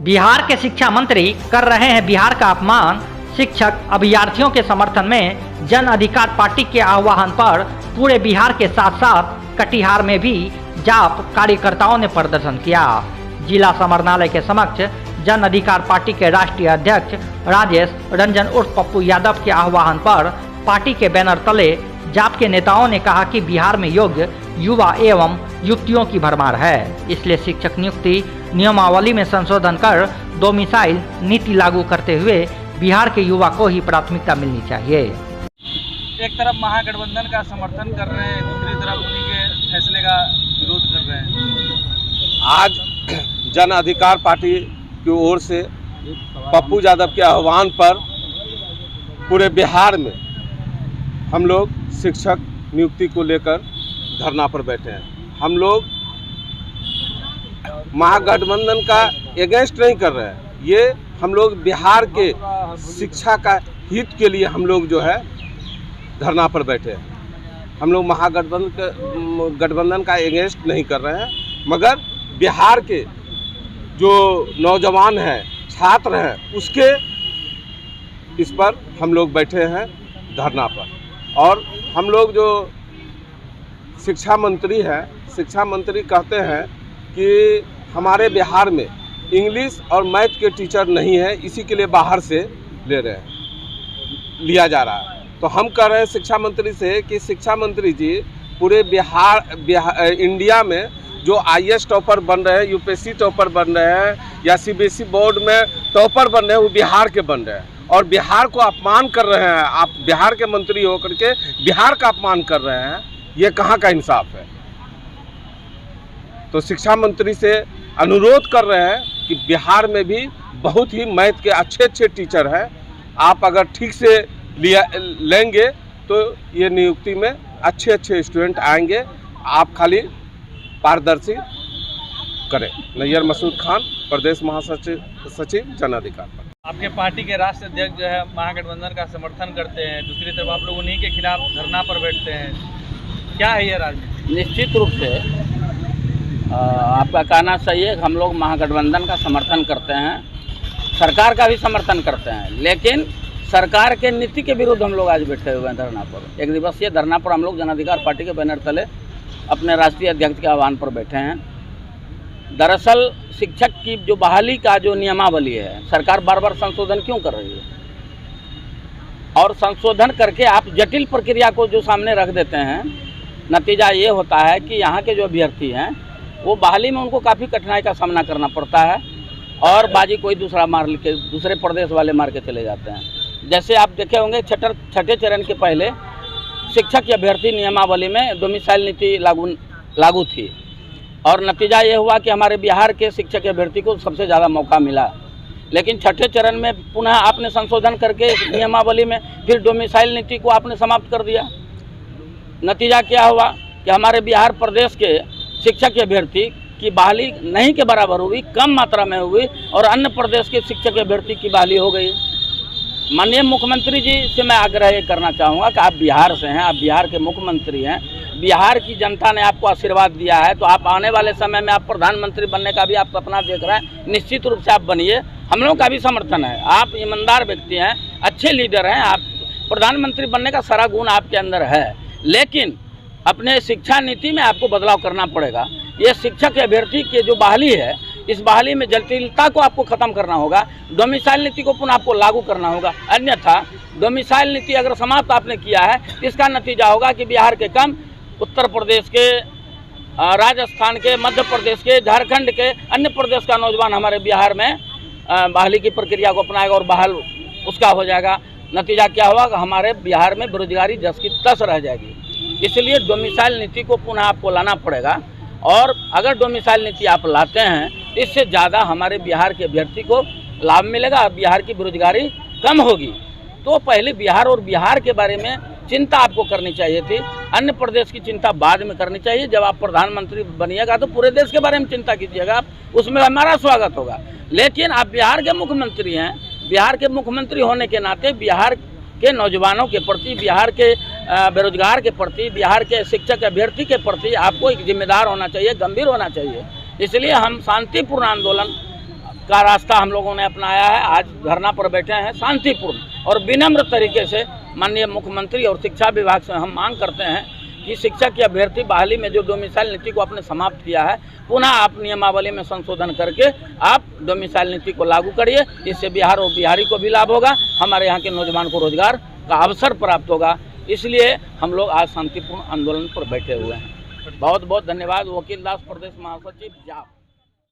बिहार के शिक्षा मंत्री कर रहे हैं बिहार का अपमान। शिक्षक अभ्यर्थियों के समर्थन में जन अधिकार पार्टी के आह्वान पर पूरे बिहार के साथ साथ कटिहार में भी जाप कार्यकर्ताओं ने प्रदर्शन किया। जिला समरणालय के समक्ष जन अधिकार पार्टी के राष्ट्रीय अध्यक्ष राजेश रंजन उर्फ पप्पू यादव के आह्वान पर पार्टी के बैनर तले जाप के नेताओं ने कहा कि बिहार में योग्य युवा एवं युक्तियों की भरमार है, इसलिए शिक्षक नियुक्ति नियमावली में संशोधन कर डोमिसाइल नीति लागू करते हुए बिहार के युवा को ही प्राथमिकता मिलनी चाहिए। एक तरफ महागठबंधन का समर्थन कर रहे हैं, दूसरी तरफ उन्हीं के फैसले का विरोध कर रहे हैं। आज जन अधिकार पार्टी की ओर से पप्पू यादव के आह्वान पर पूरे बिहार में हम लोग शिक्षक नियुक्ति को लेकर धरना पर बैठे हैं। हम लोग महागठबंधन का अगेंस्ट नहीं कर रहे हैं, ये हम लोग बिहार के शिक्षा का हित के लिए हम लोग जो है धरना पर बैठे हैं। हम लोग महागठबंधन का अगेंस्ट नहीं कर रहे हैं, मगर बिहार के जो नौजवान हैं, छात्र हैं, उसके इस पर हम लोग बैठे हैं धरना पर। और हम लोग जो शिक्षा मंत्री हैं, शिक्षा मंत्री कहते हैं कि हमारे बिहार में इंग्लिश और मैथ के टीचर नहीं है, इसी के लिए बाहर से लिया जा रहा है। तो हम कह रहे हैं शिक्षा मंत्री से कि शिक्षा मंत्री जी, पूरे बिहार इंडिया में जो IAS टॉपर बन रहे हैं, UPSC टॉपर बन रहे हैं या CBSE बोर्ड में टॉपर बन रहे हैं, वो बिहार के बन रहे हैं और बिहार को अपमान कर रहे हैं। आप बिहार के मंत्री होकर के बिहार का अपमान कर रहे हैं, ये कहाँ का इंसाफ है। तो शिक्षा मंत्री से अनुरोध कर रहे हैं कि बिहार में भी बहुत ही मैथ के अच्छे टीचर हैं, आप अगर ठीक से लेंगे तो ये नियुक्ति में अच्छे स्टूडेंट आएंगे। आप खाली पारदर्शी करें। नैयर मसूद खान, प्रदेश महासचिव जन अधिकार पार्टी। आपके पार्टी के राष्ट्रीय अध्यक्ष जो है महागठबंधन का समर्थन करते हैं, दूसरी तरफ आप लोग उन्हीं के खिलाफ धरना पर बैठते हैं, क्या है ये राजनीति? निश्चित रूप से आपका कहना सही है। हम लोग महागठबंधन का समर्थन करते हैं, सरकार का भी समर्थन करते हैं, लेकिन सरकार के नीति के विरुद्ध हम लोग आज बैठे हुए हैं धरना पर। एक दिवसीय धरना पर हम लोग जन अधिकार पार्टी के बैनर तले अपने राष्ट्रीय अध्यक्ष के आह्वान पर बैठे हैं। दरअसल शिक्षक की जो बहाली का जो नियमावली है, सरकार बार बार संशोधन क्यों कर रही है, और संशोधन करके आप जटिल प्रक्रिया को जो सामने रख देते हैं, नतीजा ये होता है कि यहाँ के जो अभ्यर्थी हैं वो बहाली में उनको काफ़ी कठिनाई का सामना करना पड़ता है और बाजी कोई दूसरा मार के दूसरे प्रदेश वाले मार के चले जाते हैं। जैसे आप देखे होंगे छठे चरण के पहले शिक्षक की अभ्यर्थी नियमावली में डोमिसाइल नीति लागू थी और नतीजा ये हुआ कि हमारे बिहार के शिक्षक अभ्यर्थी को सबसे ज़्यादा मौका मिला। लेकिन छठे चरण में पुनः आपने संशोधन करके नियमावली में फिर डोमिसाइल नीति को आपने समाप्त कर दिया। नतीजा क्या हुआ कि हमारे बिहार प्रदेश के शिक्षक अभ्यर्थी की बहाली नहीं के बराबर हुई, कम मात्रा में हुई और अन्य प्रदेश के शिक्षक अभ्यर्थी की बहाली हो गई। माननीय मुख्यमंत्री जी से मैं आग्रह करना चाहूँगा कि आप बिहार से हैं, आप बिहार के मुख्यमंत्री हैं, बिहार की जनता ने आपको आशीर्वाद दिया है, तो आप आने वाले समय में आप प्रधानमंत्री बनने का भी आप सपना देख रहे हैं, निश्चित रूप से आप बनिए। हम लोगों का भी समर्थन है, आप ईमानदार व्यक्ति हैं, अच्छे लीडर हैं, आप प्रधानमंत्री बनने का सारा गुण आपके अंदर है, लेकिन अपने शिक्षा नीति में आपको बदलाव करना पड़ेगा। ये शिक्षक अभ्यर्थी की जो बहाली है, इस बहाली में जटिलता को आपको ख़त्म करना होगा, डोमिसाइल नीति को पुनः आपको लागू करना होगा। अन्यथा डोमिसाइल नीति अगर समाप्त आपने किया है, इसका नतीजा होगा कि बिहार के कम उत्तर प्रदेश के, राजस्थान के, मध्य प्रदेश के, झारखंड के, अन्य प्रदेश का नौजवान हमारे बिहार में बहाली की प्रक्रिया को अपनाएगा और बहाल उसका हो जाएगा। नतीजा क्या हुआ कि हमारे बिहार में बेरोजगारी जस की तस रह जाएगी। इसलिए डोमिसाइल नीति को पुनः आपको लाना पड़ेगा और अगर डोमिसाइल नीति आप लाते हैं, इससे ज़्यादा हमारे बिहार के अभ्यर्थी को लाभ मिलेगा, बिहार की बेरोजगारी कम होगी। तो पहले बिहार और बिहार के बारे में चिंता आपको करनी चाहिए थी, अन्य प्रदेश की चिंता बाद में करनी चाहिए। जब आप प्रधानमंत्री बनिएगा तो पूरे देश के बारे में चिंता कीजिएगा, आप उसमें हमारा स्वागत होगा। लेकिन आप बिहार के मुख्यमंत्री हैं, बिहार के मुख्यमंत्री होने के नाते बिहार के नौजवानों के प्रति, बिहार के बेरोजगार के प्रति, बिहार के शिक्षक अभ्यर्थी के प्रति आपको एक जिम्मेदार होना चाहिए, गंभीर होना चाहिए। इसलिए हम शांतिपूर्ण आंदोलन का रास्ता हम लोगों ने अपनाया है। आज धरना पर बैठे हैं शांतिपूर्ण और विनम्र तरीके से। माननीय मुख्यमंत्री और शिक्षा विभाग से हम मांग करते हैं कि शिक्षक की अभ्यर्थी बहाली में जो डोमिसाइल नीति को आपने समाप्त किया है, पुनः आप नियमावली में संशोधन करके आप डोमिसाइल नीति को लागू करिए। इससे बिहार और बिहारी को भी लाभ होगा, हमारे यहाँ के नौजवान को रोजगार का अवसर प्राप्त होगा। इसलिए हम लोग आज शांतिपूर्ण आंदोलन पर बैठे हुए हैं। बहुत बहुत धन्यवाद। वकील दास, प्रदेश महासचिव, जाप।